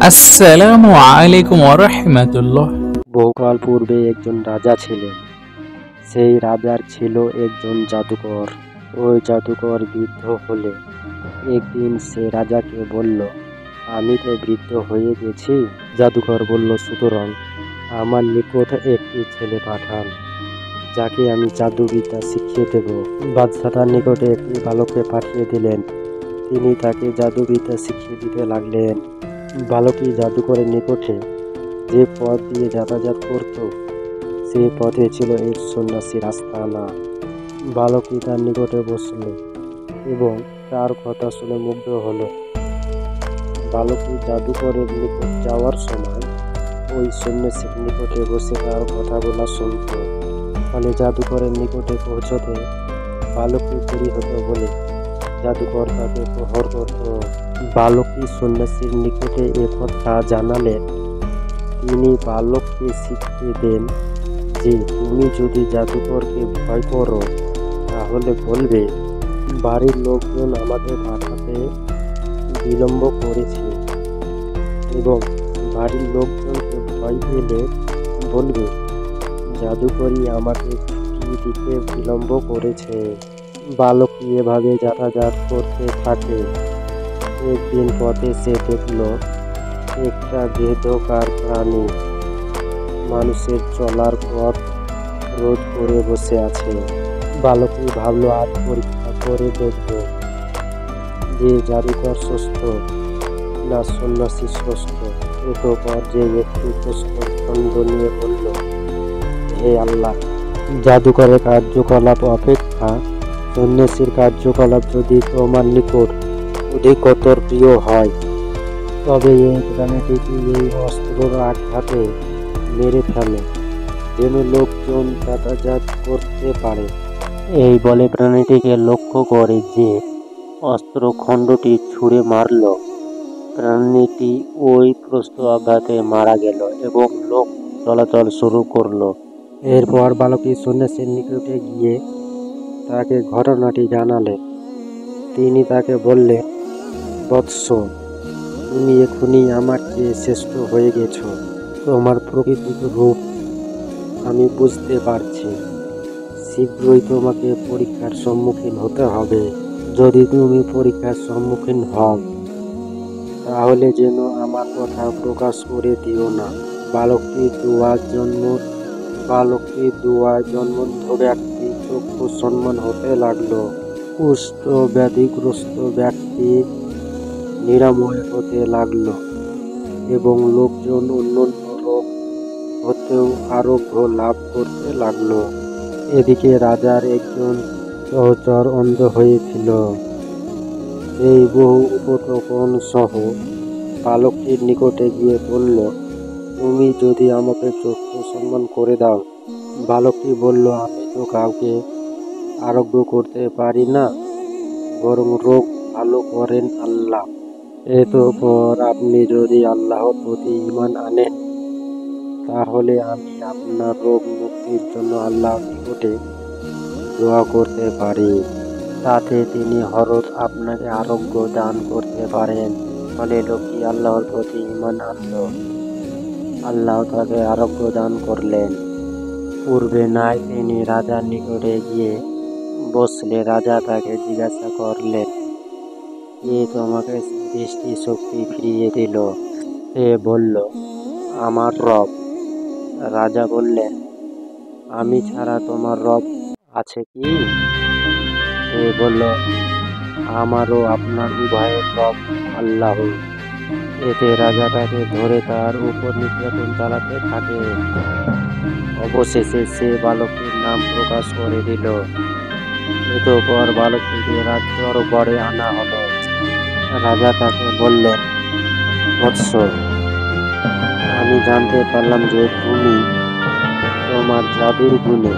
আসসালামু আলাইকুম ওয়া রাহমাতুল্লাহ। বহুকাল পূর্বে একজন রাজা ছিলেন। সেই রাজার ছিল একজন জাদুকর। ওই জাদুকর বৃদ্ধ হলে একদিন সে রাজাকে বলল, আমি তো বৃদ্ধ হয়ে গেছি। জাদুকর বলল, সুতরাং আমার নিকট একটি ছেলে পাঠান, যাকে আমি জাদুবিদ্যা শিখিয়ে দেব। বাদশাহ তার নিকটে একটি বালককে পাঠিয়ে দিলেন। তিনি তাকে জাদুবিদ্যা শিখিয়ে দিতে লাগলেন। বালকই জাদুকরের নিকটে যে পথ দিয়ে যাতায়াত করত, সে পথে ছিল এক সন্ন্যাসীর আস্তানা। বালকটি তার নিকটে বসল এবং তার কথা শুনে মুগ্ধ হলো। বালকটি জাদুকরের নিকট যাওয়ার সময় ওই সন্ন্যাসীর নিকটে বসে তার কথা বলা শুনত। ফলে জাদুকরের নিকটে পৌঁছতে বালকটি দেরি হতো বলে জাদুকর তাকে প্রহর করত। বালকটি সন্ন্যাসীর নিকটে এ কথা জানালেন। তিনি বালককে শিখিয়ে দেন যে, তুমি যদি জাদুকরকে ভয় করো তাহলে বলবে, বাড়ির লোকজন আমাকে পাঠাতে বিলম্ব করেছে, এবং বাড়ির লোকজনকে ভয় পেলে বলবে, জাদুকরই আমাকে ছুটি দিতে বিলম্ব করেছে। বালকটি এভাবে যাতায়াত করতে থাকে। একদিন পথে সে দেখল একটা বেদকার প্রাণী মানুষের চলার পথ রোধ করে বসে আছে। বালকটি ভাবল, আজ পরীক্ষা করে দেখব যে জাদুকর সুস্থ না সন্ন্যাসী সুস্থ। অতঃপর যে একটু প্রশ্ন খণ্ড নিয়ে বলল, হে আল্লাহ, জাদুকরের কার্যকলাপ অপেক্ষা সন্ন্যাসীর কার্যকলাপ যদি তোমার নিকট অধিকতর প্রিয় হয়, তবে এই প্রাণীটিকে এই অস্ত্রের আঘাতে মেরে ফেলে, যেন লোকজন যাতায়াত করতে পারে। এই বলে প্রাণীটিকে লক্ষ্য করে যে অস্ত্র খণ্ডটি ছুঁড়ে মারল। প্রাণীটি ওই প্রস্ত আঘাতে মারা গেল এবং লোক চলাচল শুরু করলো। এরপর বালকটি সন্ন্যাসীর নিকটে গিয়ে তাকে ঘটনাটি জানালেন। তিনি তাকে বললেন, বৎস, তুমি এখনই আমার চেয়ে শ্রেষ্ঠ হয়ে গেছ। তোমার প্রকৃত রূপ আমি বুঝতে পারছি। শীঘ্রই তোমাকে পরীক্ষার সম্মুখীন হতে হবে। যদি তুমি পরীক্ষার সম্মুখীন হও তাহলে যেন আমার কথা প্রকাশ করে দিও না। বালকটি দুয়ায় জন্মন্ধ ব্যক্তি চক্ষু সম্মান হতে লাগলো। কুষ্ঠ ব্যাধিগ্রস্ত ব্যক্তি নিরাময় হতে লাগলো এবং লোকজন অন্যান্য রোগ হতেও আরোগ্য লাভ করতে লাগলো। এদিকে রাজার একজন সহচর অন্ধ হয়েছিল। সেই বহু উপটকন সহ বালকটির নিকটে গিয়ে বলল, তুমি যদি আমাকে চক্ষু সম্মান করে দাও। বালকটি বলল, আমি তো কাউকে আরোগ্য করতে পারি না, বরং রোগ ভালো করেন আল্লাহ। এরপর আপনি যদি আল্লাহর প্রতি ঈমান আনেন, তাহলে আমি আপনার রোগ মুক্তির জন্য আল্লাহর নিকটে দোয়া করতে পারি। তাতে তিনি হরত আপনাকে আরোগ্য দান করতে পারেন। ফলে লোকটি আল্লাহর প্রতি ঈমান আনল। আল্লাহ তাকে আরোগ্য দান করলেন। পূর্বে নাই তিনি রাজার নিকটে গিয়ে বসলে রাজা তাকে জিজ্ঞাসা করলেন, কে তোমাকে দৃষ্টি শক্তি ফিরিয়ে দিল? সে বলল, আমার রব। রাজা বললেন, আমি ছাড়া তোমার রব আছে কি? সে বলল, আমারও আপনার উভয়ের রব আল্লাহ। এতে রাজা তাকে ধরে তার উপর নির্যাতন চালাতে থাকে। অবশেষে সে বালকটির নাম প্রকাশ করে দিল। এরপর বালকটিকে রাজ দরবারে আনা হলো। রাজা তাকে বললেন, বৎস, আমি জানতে পারলাম যে তুমি তোমার জাদুর গুণে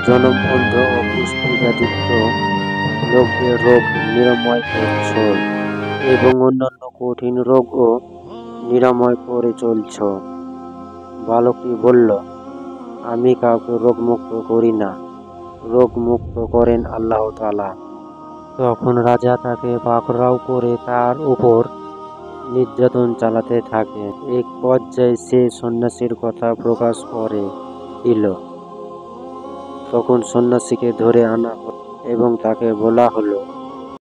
জনম অন্ধ ও কুষ্ঠি ব্যাধিগ্রস্ত লোকদের রোগ নিরাময় করছ এবং অন্যান্য কঠিন রোগও নিরাময় করে চলছ। বালকটি বলল, আমি কাউকে রোগমুক্ত করি না, রোগমুক্ত করেন আল্লাহ তাআলা। তখন রাজা তাকে পাকড়াও করে তার উপর নির্যাতন চালাতে থাকে। এক পর্যায়ে সে সন্ন্যাসীর কথা প্রকাশ করে দিল। তখন সন্ন্যাসীকে ধরে আনা হলো এবং তাকে বলা হলো,